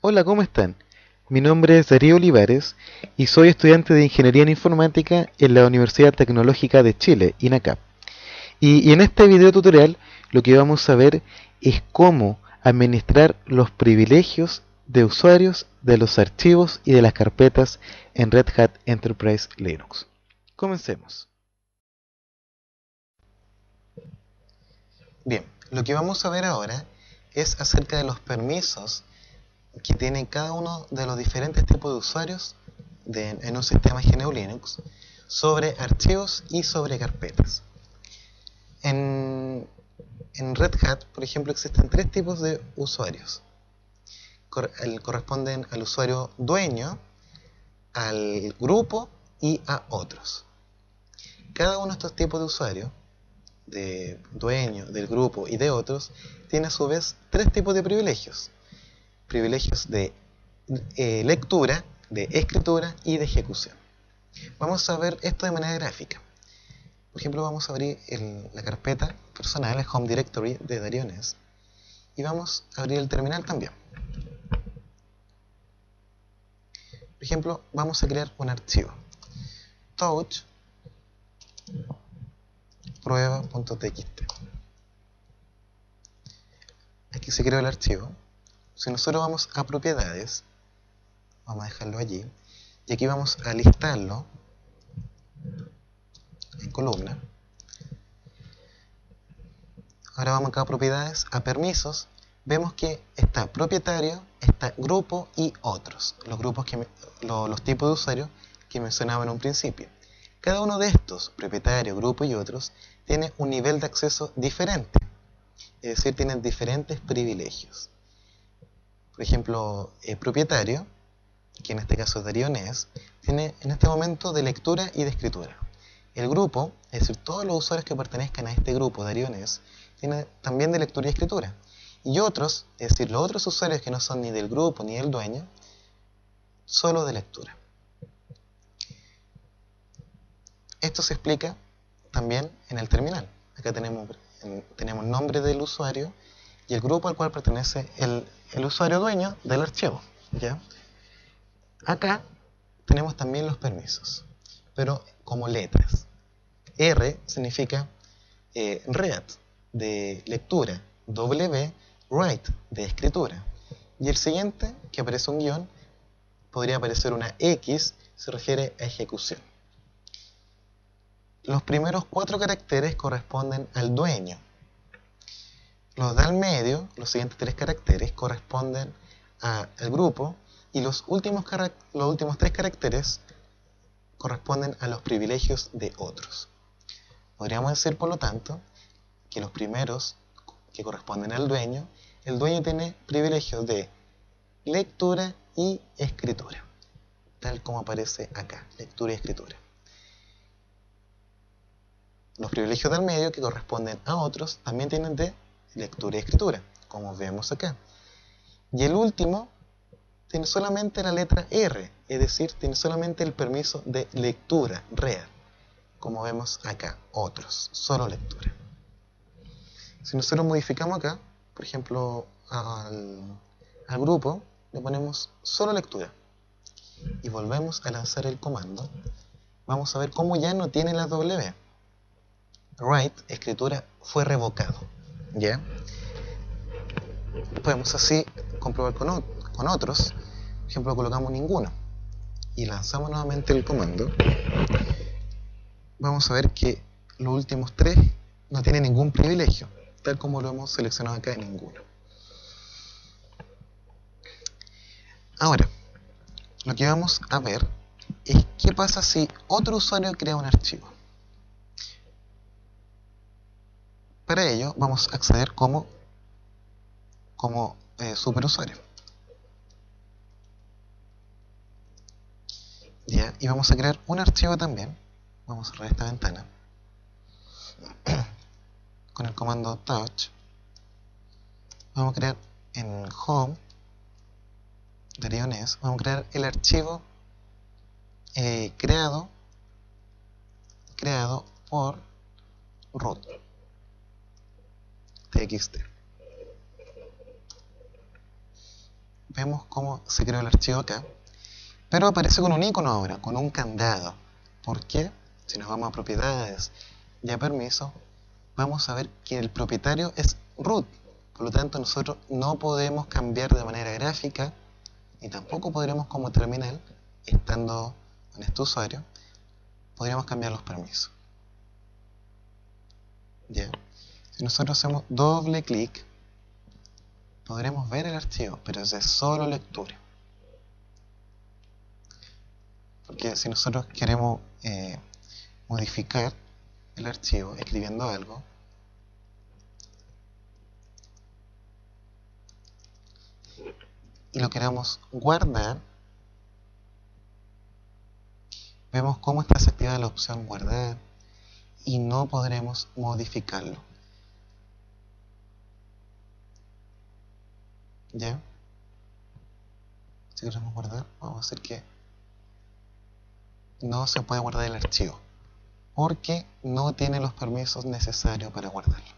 Hola, ¿cómo están? Mi nombre es Darío Olivares y soy estudiante de Ingeniería en Informática en la Universidad Tecnológica de Chile, INACAP. Y en este video tutorial lo que vamos a ver es cómo administrar los privilegios de usuarios de los archivos y de las carpetas en Red Hat Enterprise Linux. Comencemos. Bien, lo que vamos a ver ahora es acerca de los permisos que tiene cada uno de los diferentes tipos de usuarios en un sistema GNU Linux sobre archivos y sobre carpetas. En, en Red Hat, por ejemplo, existen tres tipos de usuarios. Corresponden al usuario dueño, al grupo y a otros. Cada uno de estos tipos de usuarios, de dueño, del grupo y de otros, tiene a su vez tres tipos de privilegios. Privilegios de lectura, de escritura y de ejecución. Vamos a ver esto de manera gráfica. Por ejemplo, vamos a abrir la carpeta personal, el Home Directory de Darío Ness, y vamos a abrir el terminal también. Por ejemplo, vamos a crear un archivo. Touch prueba.txt. Aquí se creó el archivo. Si nosotros vamos a propiedades, vamos a dejarlo allí, y aquí vamos a listarlo en columna. Ahora vamos acá a propiedades, a permisos. Vemos que está propietario, está grupo y otros. Los tipos de usuarios que mencionaba en un principio. Cada uno de estos, propietario, grupo y otros, tiene un nivel de acceso diferente. Es decir, tienen diferentes privilegios. Por ejemplo, el propietario, que en este caso es Darío Ness, tiene en este momento de lectura y de escritura. El grupo, es decir, todos los usuarios que pertenezcan a este grupo Darío Ness, tiene también de lectura y escritura. Y otros, es decir, los otros usuarios que no son ni del grupo ni del dueño, solo de lectura. Esto se explica también en el terminal. Acá tenemos el nombre del usuario y el grupo al cual pertenece el usuario dueño del archivo, ¿ya? Acá tenemos también los permisos, pero como letras. R significa read, de lectura, W, write, de escritura. Y el siguiente, que aparece un guión, podría aparecer una X, se refiere a ejecución. Los primeros 4 caracteres corresponden al dueño. Los del medio, los siguientes 3 caracteres, corresponden al grupo. Y los últimos 3 caracteres corresponden a los privilegios de otros. Podríamos decir, por lo tanto, que los primeros, que corresponden al dueño, el dueño tiene privilegios de lectura y escritura, tal como aparece acá, lectura y escritura. Los privilegios del medio, que corresponden a otros, también tienen de lectura y escritura, como vemos acá. Y el último tiene solamente la letra R, es decir, tiene solamente el permiso de lectura, read, como vemos acá, otros, solo lectura. Si nosotros modificamos acá, por ejemplo, al grupo, le ponemos solo lectura y volvemos a lanzar el comando, vamos a ver cómo ya no tiene la W. Write, escritura, fue revocado, ¿ya? Podemos así comprobar con otros. Por ejemplo, colocamos ninguno y lanzamos nuevamente el comando. Vamos a ver que los últimos 3 no tienen ningún privilegio, tal como lo hemos seleccionado acá, ninguno. Ahora, lo que vamos a ver es qué pasa si otro usuario crea un archivo. Para ello vamos a acceder como superusuario. ¿Ya? Y vamos a crear un archivo también. Vamos a cerrar esta ventana con el comando touch. Vamos a crear en home Darío Ness, vamos a crear el archivo creado por root txt. vemos cómo se creó el archivo acá, pero aparece con un icono ahora, con un candado. ¿Por qué? Si nos vamos a propiedades y a permisos, vamos a ver que el propietario es root. Por lo tanto, nosotros no podemos cambiar de manera gráfica, ni tampoco podremos como terminal, estando en este usuario, podríamos cambiar los permisos. ¿Ya? Si nosotros hacemos doble clic, podremos ver el archivo, pero es de solo lectura. Porque si nosotros queremos modificar el archivo escribiendo algo, y lo queramos guardar, vemos cómo está desactivada la opción guardar y no podremos modificarlo. ¿Ya? Si queremos guardar, vamos a hacer que no se puede guardar el archivo porque no tiene los permisos necesarios para guardarlo.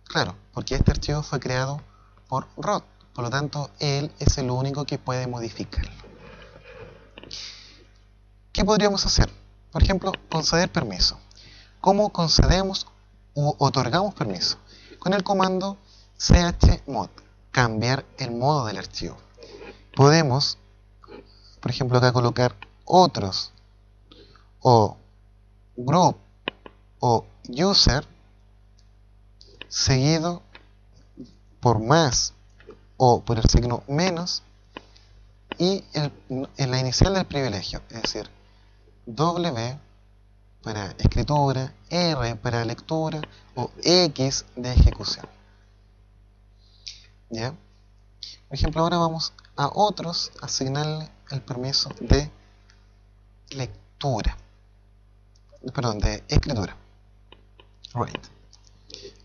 Claro, porque este archivo fue creado por root, por lo tanto él es el único que puede modificarlo. ¿Qué podríamos hacer? Por ejemplo, conceder permiso. ¿Cómo concedemos u otorgamos permiso? Con el comando chmod, cambiar el modo del archivo. Podemos, por ejemplo, acá colocar otros, o group, o user, seguido por más, o por el signo menos, y en la inicial del privilegio, es decir, W para escritura, R para lectura, o X de ejecución. ¿Ya? Por ejemplo, ahora vamos a otros a asignarle el permiso de lectura, perdón, de escritura. Right.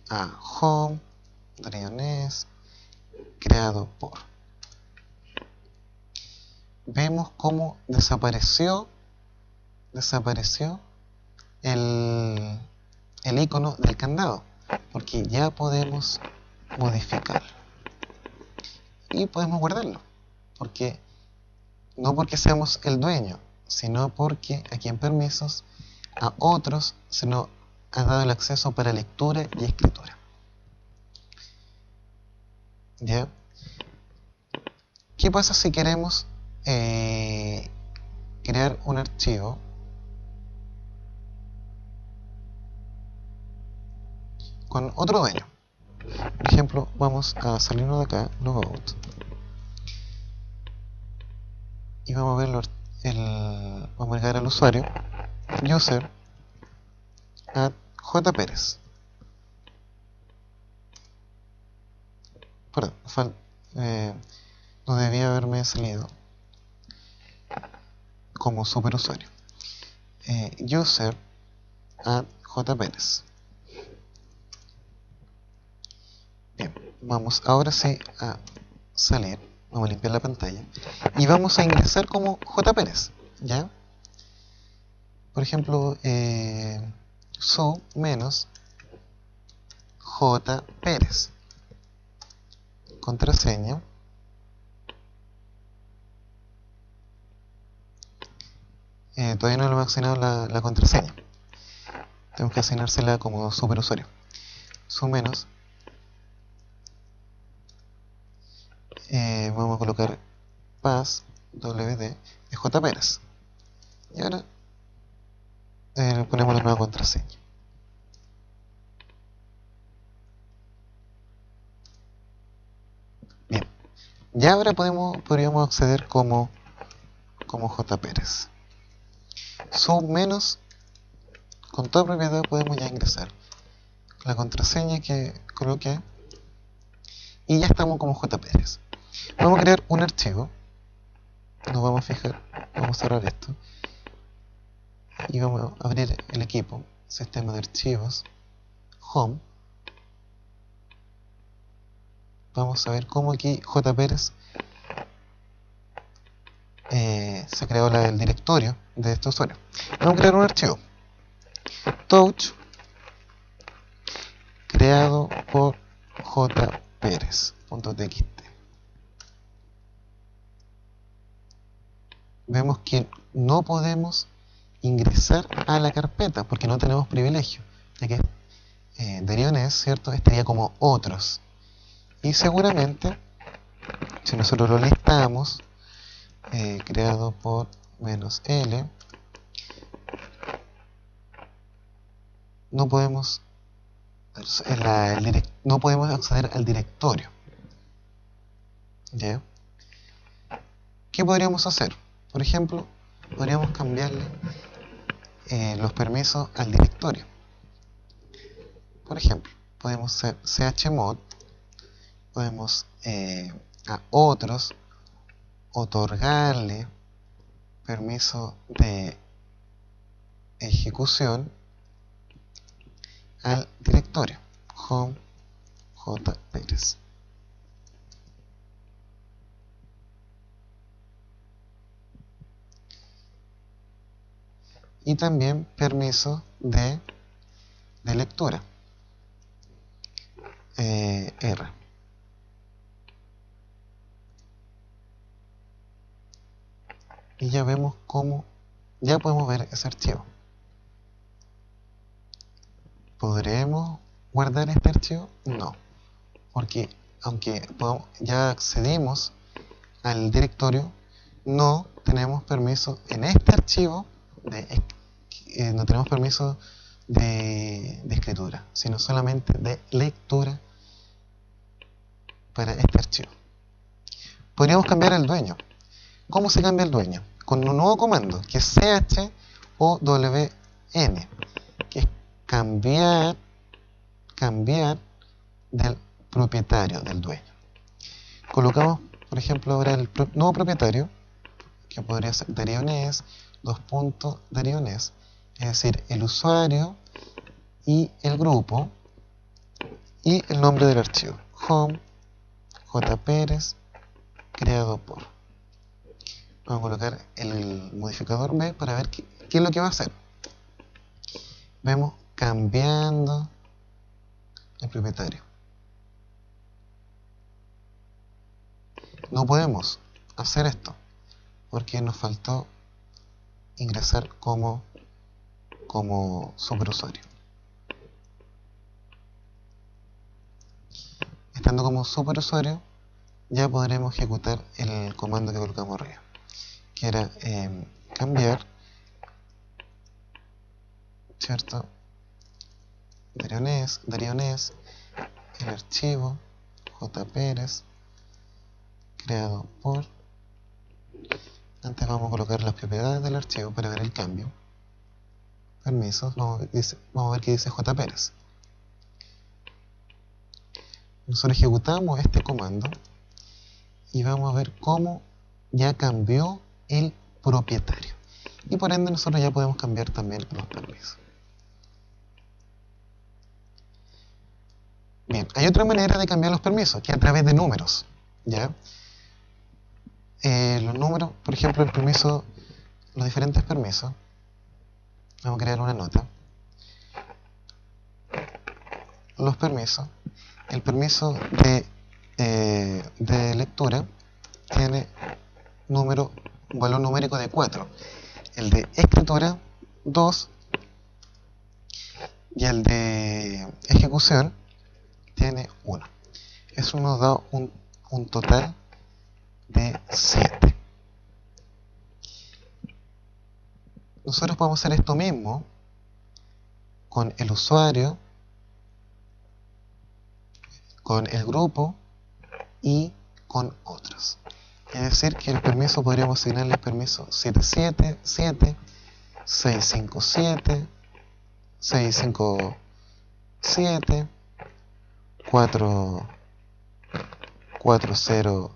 A home, Driones, creado por. Vemos cómo desapareció el icono del candado, porque ya podemos modificarlo y podemos guardarlo, porque no porque seamos el dueño, sino porque aquí en permisos a otros se nos ha dado el acceso para lectura y escritura. ¿Ya? ¿Qué pasa si queremos crear un archivo con otro dueño? Por ejemplo, vamos a salirnos de acá, logout, y vamos a ver vamos a agregar al usuario user @jperez. Perdón, no debía haberme salido como superusuario. User @jperez. Bien, vamos ahora sí a salir, vamos a limpiar la pantalla y vamos a ingresar como jperez, ¿ya? Por ejemplo, su menos jperez, contraseña, todavía no le hemos asignado la contraseña, tenemos que asignársela como superusuario. Su menos, vamos a colocar pass wd de jperez y ahora ponemos la nueva contraseña. Bien, ya ahora podríamos acceder como jperez. Sub menos, con toda propiedad podemos ya ingresar la contraseña que coloqué y ya estamos como jperez. Vamos a crear un archivo, nos vamos a fijar, vamos a cerrar esto y vamos a abrir el equipo, sistema de archivos, home. Vamos a ver cómo aquí jperez se creó el directorio de este usuario. Vamos a crear un archivo touch creado por jperez.txt. vemos que no podemos ingresar a la carpeta porque no tenemos privilegio, ya que Dariones, ¿cierto? Estaría como otros. Y seguramente, si nosotros lo listamos, creado por -L, no podemos, no podemos acceder al directorio. ¿Ya? ¿Qué podríamos hacer? Por ejemplo, podríamos cambiarle los permisos al directorio. Por ejemplo, podemos ser chmod, podemos a otros otorgarle permiso de ejecución al directorio home jpérez. Y también permiso de lectura R. Y ya vemos cómo, ya podemos ver ese archivo. ¿Podremos guardar este archivo? No, porque aunque ya accedimos al directorio, no tenemos permiso en este archivo no tenemos permiso de escritura, sino solamente de lectura para este archivo. Podríamos cambiar el dueño. ¿Cómo se cambia el dueño? Con un nuevo comando, que es CHOWN, que es cambiar del propietario, del dueño. Colocamos, por ejemplo, ahora el nuevo propietario, que podría ser Dariones, Dariones, es decir, el usuario y el grupo y el nombre del archivo, home jpérez creado por. Vamos a colocar el modificador B para ver qué es lo que va a hacer. Vemos cambiando el propietario. No podemos hacer esto porque nos faltó ingresar como superusuario. Estando como superusuario, ya podremos ejecutar el comando que colocamos arriba, que era cambiar, ¿cierto? Dariones, el archivo jpérez creado por. Antes vamos a colocar las propiedades del archivo para ver el cambio. Permisos, vamos a ver qué dice jpérez. Nosotros ejecutamos este comando y vamos a ver cómo ya cambió el propietario. Y por ende nosotros ya podemos cambiar también los permisos. Bien, hay otra manera de cambiar los permisos, que es a través de números. ¿Ya? Los números, por ejemplo, el permiso, los diferentes permisos. Vamos a crear una nota. Los permisos. El permiso de lectura tiene un valor numérico de 4. El de escritura, 2. Y el de ejecución tiene 1. Eso nos da un total de 7. Nosotros podemos hacer esto mismo con el usuario, con el grupo y con otros. Es decir, que el permiso podríamos asignarle el permiso 777, 657, 657, 400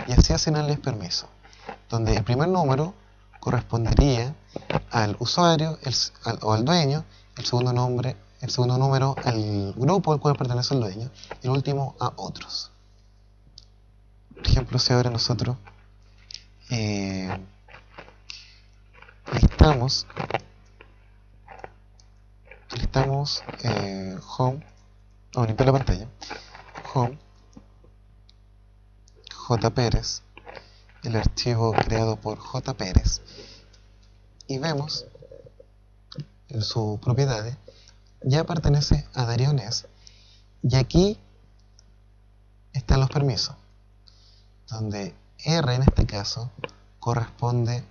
y así asignarles permiso, donde el primer número correspondería al usuario o al dueño, el segundo número al grupo al cual pertenece el dueño y el último a otros. Por ejemplo, si ahora nosotros listamos home, vamos a limpiar la pantalla, home jpérez el archivo creado por J. Pérez y vemos en sus propiedades, ya pertenece a Darío Ness, y aquí están los permisos, donde R en este caso corresponde,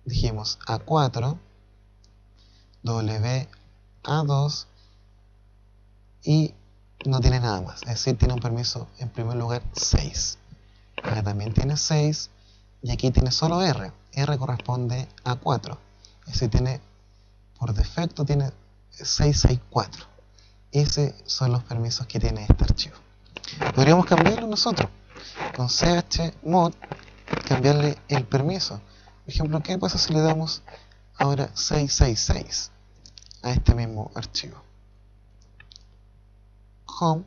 dijimos, a 4, W a 2 y no tiene nada más, es decir, tiene un permiso en primer lugar 6. Acá también tiene 6 y aquí tiene solo R. R corresponde a 4, es decir, tiene por defecto tiene 664. Esos son los permisos que tiene este archivo. Podríamos cambiarlo nosotros con chmod, cambiarle el permiso. Por ejemplo, ¿qué pasa si le damos ahora 666 a este mismo archivo? Home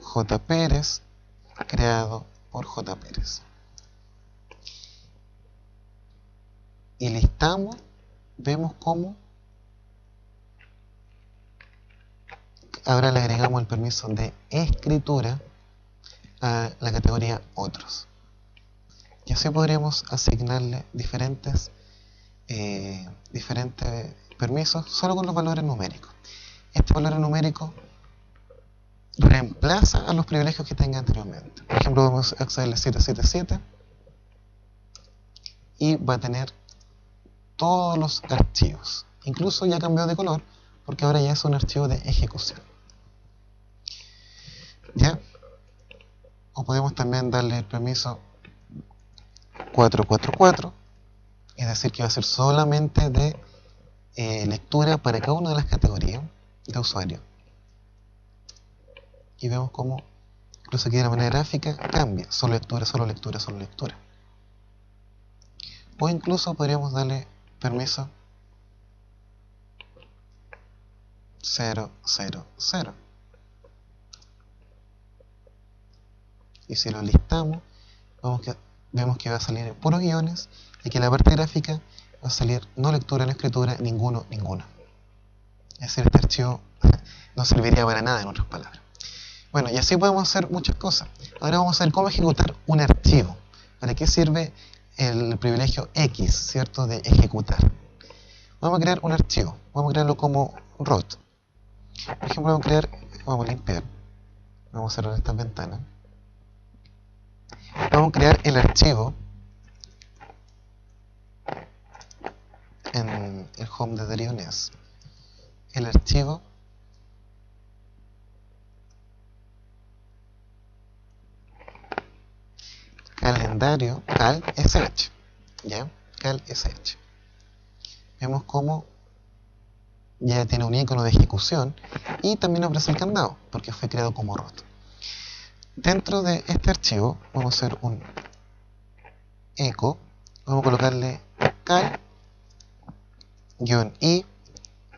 J. Pérez, creado por J. Pérez. Y listamos, vemos cómo ahora le agregamos el permiso de escritura a la categoría otros. Y así podríamos asignarle diferentes permisos solo con los valores numéricos. Este valor numérico reemplaza a los privilegios que tenga anteriormente. Por ejemplo, vamos a accederle 777 y va a tener todos los archivos. Incluso ya cambió de color porque ahora ya es un archivo de ejecución. ¿Ya? O podemos también darle el permiso 444, es decir, que va a ser solamente de lectura para cada una de las categorías de usuario. Y vemos cómo, incluso aquí de la manera gráfica, cambia. Solo lectura, solo lectura, solo lectura. O incluso podríamos darle permiso 000. Y si lo listamos, vemos que va a salir puros guiones y que en la parte gráfica va a salir no lectura, no escritura, ninguno. Es decir, este archivo no serviría para nada, en otras palabras. Bueno, y así podemos hacer muchas cosas. Ahora vamos a ver cómo ejecutar un archivo. ¿Para qué sirve el privilegio X, cierto, de ejecutar? Vamos a crear un archivo. Vamos a crearlo como root. Por ejemplo, vamos a limpiar. Vamos a cerrar esta ventana. Vamos a crear el archivo en el home de Darío Ness. El archivo calendario cal.sh, ¿ya? Cal.sh. Vemos cómo ya tiene un icono de ejecución y también aparece el candado porque fue creado como root. Dentro de este archivo vamos a hacer un echo, vamos a colocarle cal-i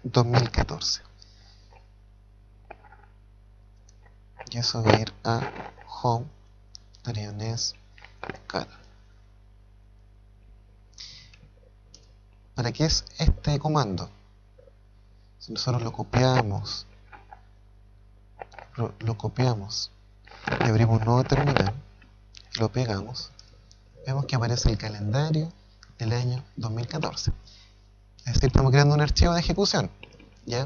2014 y eso va a ir a home Darío Ness cal. ¿Para qué es este comando? Si nosotros lo copiamos y abrimos un nuevo terminal y lo pegamos, vemos que aparece el calendario del año 2014. Es decir, estamos creando un archivo de ejecución, ¿ya?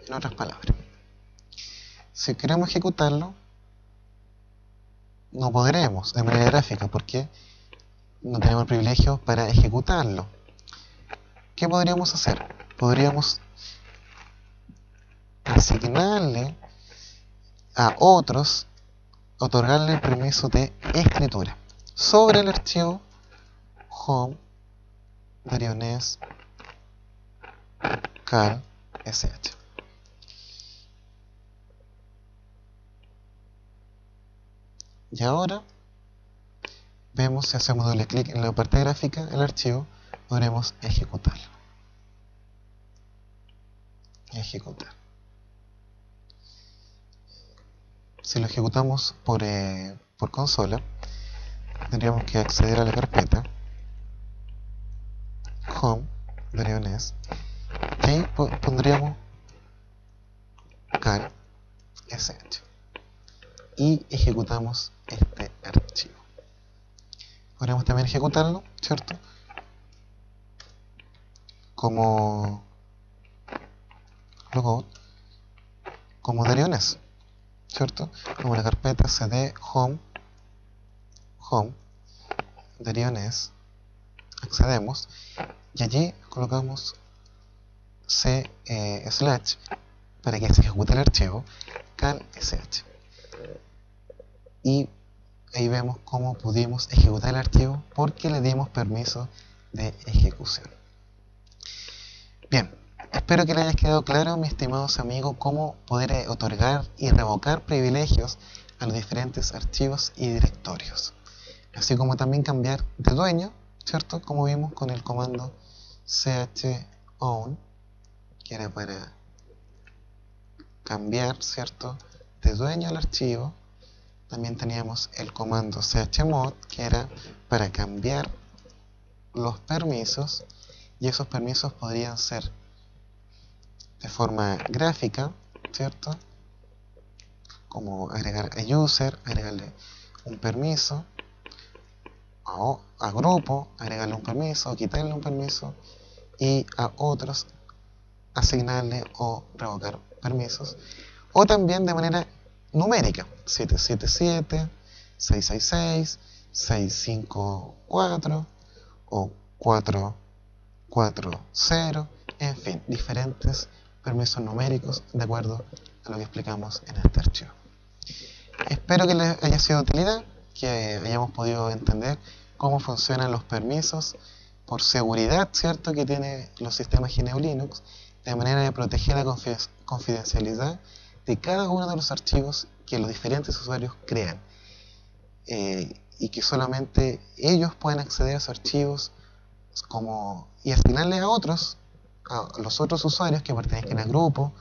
En otras palabras, si queremos ejecutarlo, no podremos de manera gráfica porque no tenemos el privilegio para ejecutarlo. ¿Qué podríamos hacer? Podríamos asignarle a otros, otorgarle el permiso de escritura sobre el archivo home Darío Ness cal.sh. Y ahora vemos, si hacemos doble clic en la parte gráfica del archivo, podremos ejecutarlo. Ejecutar. Si lo ejecutamos por consola, tendríamos que acceder a la carpeta home Darío Ness y ahí pondríamos cal.sh y ejecutamos este archivo. Podríamos también ejecutarlo, ¿cierto? Como logout, como dariones, ¿cierto? Como la carpeta cd home, dariones, accedemos y allí colocamos c slash para que se ejecute el archivo cal sh, y ahí vemos cómo pudimos ejecutar el archivo porque le dimos permiso de ejecución. Bien, espero que les haya quedado claro, mis estimados amigos, cómo poder otorgar y revocar privilegios a los diferentes archivos y directorios, así como también cambiar de dueño, ¿cierto? Como vimos con el comando chown, que era para cambiar, ¿cierto?, de dueño al archivo. También teníamos el comando chmod, que era para cambiar los permisos, y esos permisos podrían ser de forma gráfica, ¿cierto?, como agregar a user, agregarle un permiso, a grupo, agregarle un permiso, o quitarle un permiso, y a otros asignarle o revocar permisos, o también de manera numérica, 777, 666, 654 o 440, en fin, diferentes permisos numéricos de acuerdo a lo que explicamos en este archivo. Espero que les haya sido de utilidad, que hayamos podido entender cómo funcionan los permisos por seguridad, ¿cierto?, que tiene los sistemas GNU Linux, de manera de proteger la confidencialidad de cada uno de los archivos que los diferentes usuarios crean, y que solamente ellos pueden acceder a esos archivos y asignarle a los otros usuarios que pertenezcan al grupo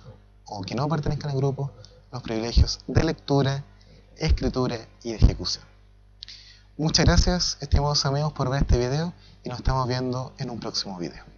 o que no pertenezcan al grupo, los privilegios de lectura, escritura y de ejecución. Muchas gracias, estimados amigos, por ver este video, y nos estamos viendo en un próximo video.